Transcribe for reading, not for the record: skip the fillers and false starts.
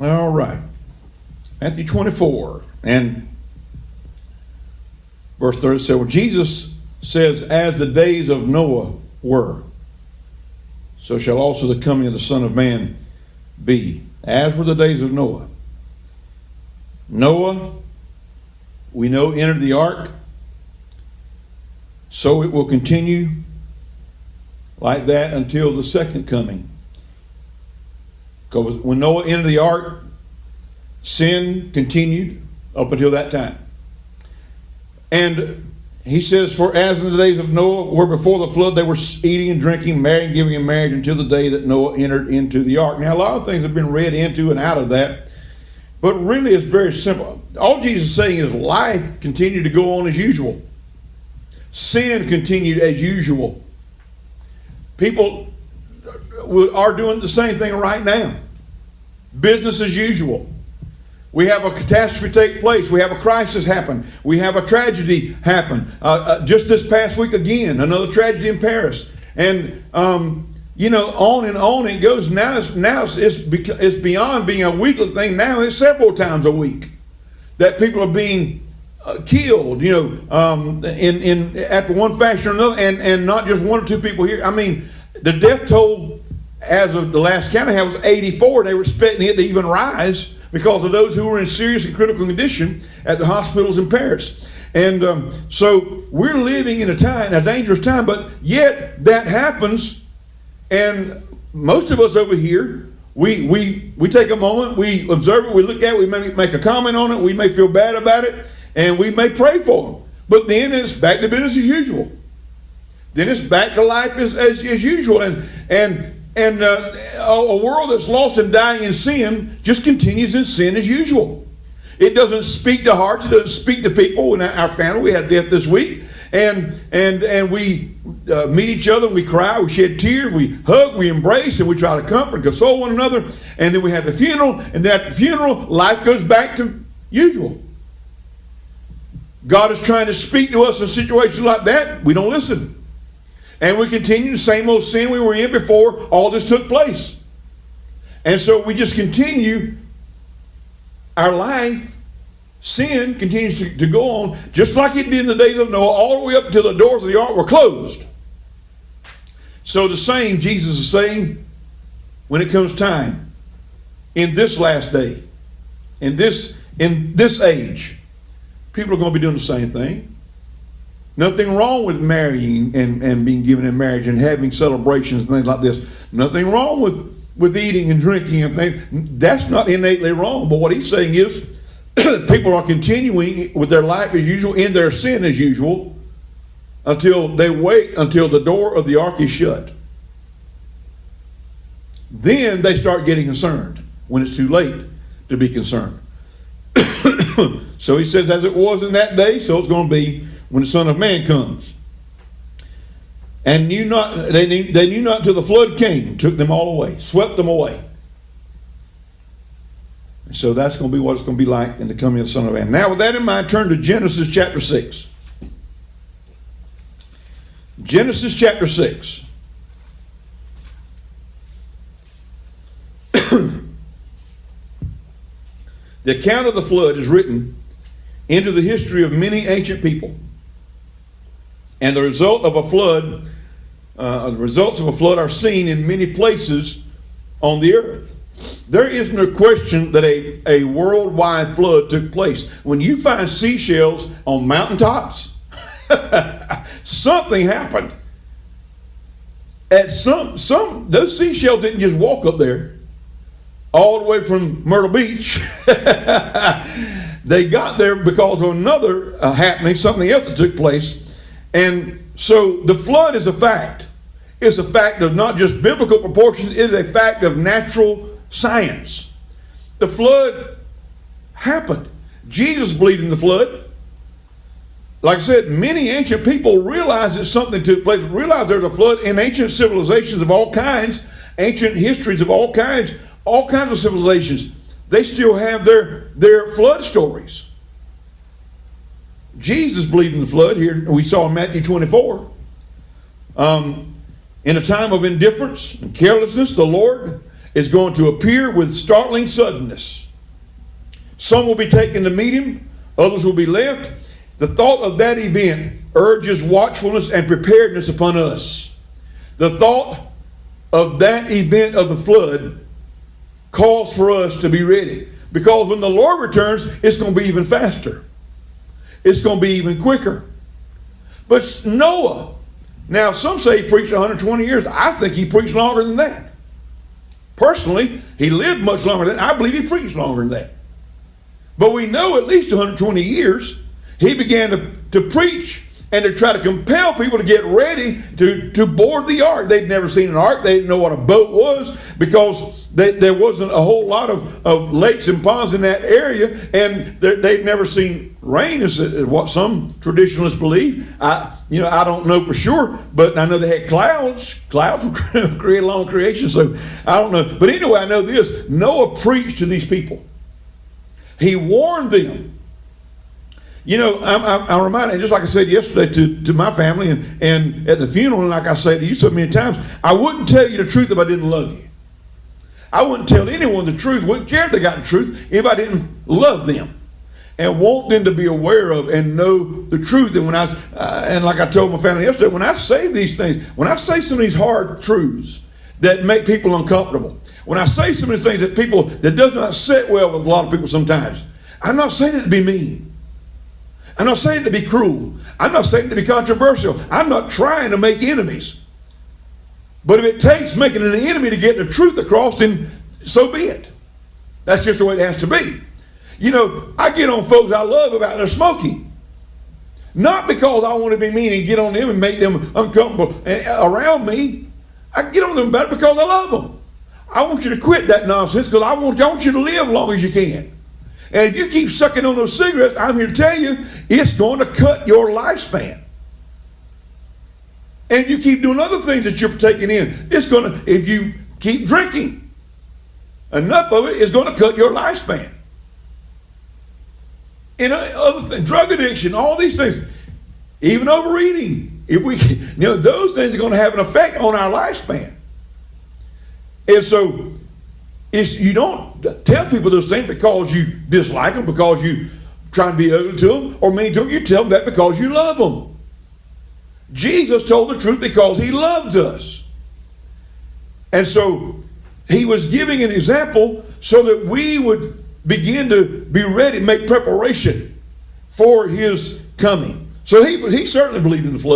All right. Matthew 24 and verse 37. Jesus says, as the days of Noah were, so shall also the coming of the Son of Man be. As were the days of Noah. Noah, we know, entered the ark. So it will continue like that until the second coming. Because when Noah entered the ark, sin continued up until that time. And he says, for as in the days of Noah were before the flood, they were eating and drinking, marrying and giving in marriage until the day that Noah entered into the ark. Now, a lot of things have been read into and out of that, but really it's very simple. All Jesus is saying is life continued to go on as usual. Sin continued as usual. People are doing the same thing right now. Business as usual. We have a catastrophe take place. We have a crisis happen. We have a tragedy happen. Just this past week again, another tragedy in Paris. And, on and on it goes. Now it's beyond being a weekly thing. Now it's several times a week that people are being killed, after one fashion or another, and not just one or two people here. I mean, the death toll as of the last count I had was 84. They were expecting it to even rise because of those who were in serious and critical condition at the hospitals in Paris. And so we're living in a dangerous time, but yet that happens, and most of us over here, we take a moment, we observe it, we look at it, we may make a comment on it, we may feel bad about it, and we may pray for them. But then it's back to business as usual. Then it's back to life as usual. And a world that's lost and dying in sin just continues in sin as usual. It doesn't speak to hearts. It doesn't speak to people. In our family, we had death this week. And we meet each other, and we cry, we shed tears, we hug, we embrace, and we try to comfort and console one another. And then we have the funeral, and at the funeral, life goes back to usual. God is trying to speak to us in situations like that. We don't listen. And we continue the same old sin we were in before all this took place. And so we just continue our life. Sin continues to go on just like it did in the days of Noah, all the way up until the doors of the ark were closed. So the same Jesus is saying when it comes time in this last day, in this age, people are going to be doing the same thing. Nothing wrong with marrying and being given in marriage and having celebrations and things like this. Nothing wrong with eating and drinking and things. That's not innately wrong. But what he's saying is people are continuing with their life as usual, in their sin as usual, until they wait until the door of the ark is shut. Then they start getting concerned when it's too late to be concerned. So he says, as it was in that day, so it's going to be when the Son of Man comes. And they knew not till the flood came, took them all away, swept them away. And so that's going to be what it's going to be like in the coming of the Son of Man. Now with that in mind, turn to Genesis chapter 6. Genesis chapter 6. The account of the flood is written into the history of many ancient people. And the results of a flood are seen in many places on the earth. There is no question that a worldwide flood took place. When you find seashells on mountaintops, something happened. Those seashells didn't just walk up there all the way from Myrtle Beach. They got there because of another happening, something else that took place. And so the flood is a fact. It's a fact of not just biblical proportions, it is a fact of natural science. The flood happened. Jesus believed in the flood. Like I said, many ancient people realize that something took place, realize there's a flood in ancient civilizations of all kinds, ancient histories of all kinds of civilizations. They still have their flood stories. Jesus believed in the flood. Here we saw in Matthew 24. In a time of indifference and carelessness, the Lord is going to appear with startling suddenness. Some will be taken to meet him, others will be left. The thought of that event urges watchfulness and preparedness upon us. The thought of that event of the flood calls for us to be ready. Because when the Lord returns, it's going to be even faster. It's going to be even quicker. But Noah, now some say he preached 120 years. I think he preached longer than that. Personally, he lived much longer than that. I believe he preached longer than that. But we know at least 120 years, he began to preach and to try to compel people to get ready to board the ark. They'd never seen an ark. They didn't know what a boat was because there wasn't a whole lot of lakes and ponds in that area, and they'd never seen rain, is what some traditionalists believe. I don't know for sure, but I know they had clouds. Clouds were created along creation, so I don't know. But anyway, I know this. Noah preached to these people. He warned them. I'm reminded, just like I said yesterday to my family and at the funeral, and like I say to you so many times, I wouldn't tell you the truth if I didn't love you. I wouldn't tell anyone the truth, wouldn't care if they got the truth, if I didn't love them and want them to be aware of and know the truth. And and like I told my family yesterday, when I say these things, when I say some of these hard truths that make people uncomfortable, when I say some of these things that does not sit well with a lot of people sometimes, I'm not saying it to be mean. I'm not saying it to be cruel. I'm not saying it to be controversial. I'm not trying to make enemies. But if it takes making an enemy to get the truth across, then so be it. That's just the way it has to be. I get on folks I love about their smoking. Not because I want to be mean and get on them and make them uncomfortable around me. I get on them about it because I love them. I want you to quit that nonsense because I want you to live as long as you can. And if you keep sucking on those cigarettes, I'm here to tell you, it's going to cut your lifespan. And if you keep doing other things that you're taking in, if you keep drinking, enough of it is going to cut your lifespan. And other things, drug addiction, all these things, even overeating, those things are going to have an effect on our lifespan. And so, you don't tell people those things because you dislike them, because you try to be ugly to them, or mean to them. You tell them that because you love them. Jesus told the truth because he loved us. And so he was giving an example so that we would begin to be ready, make preparation for his coming. So he certainly believed in the flood.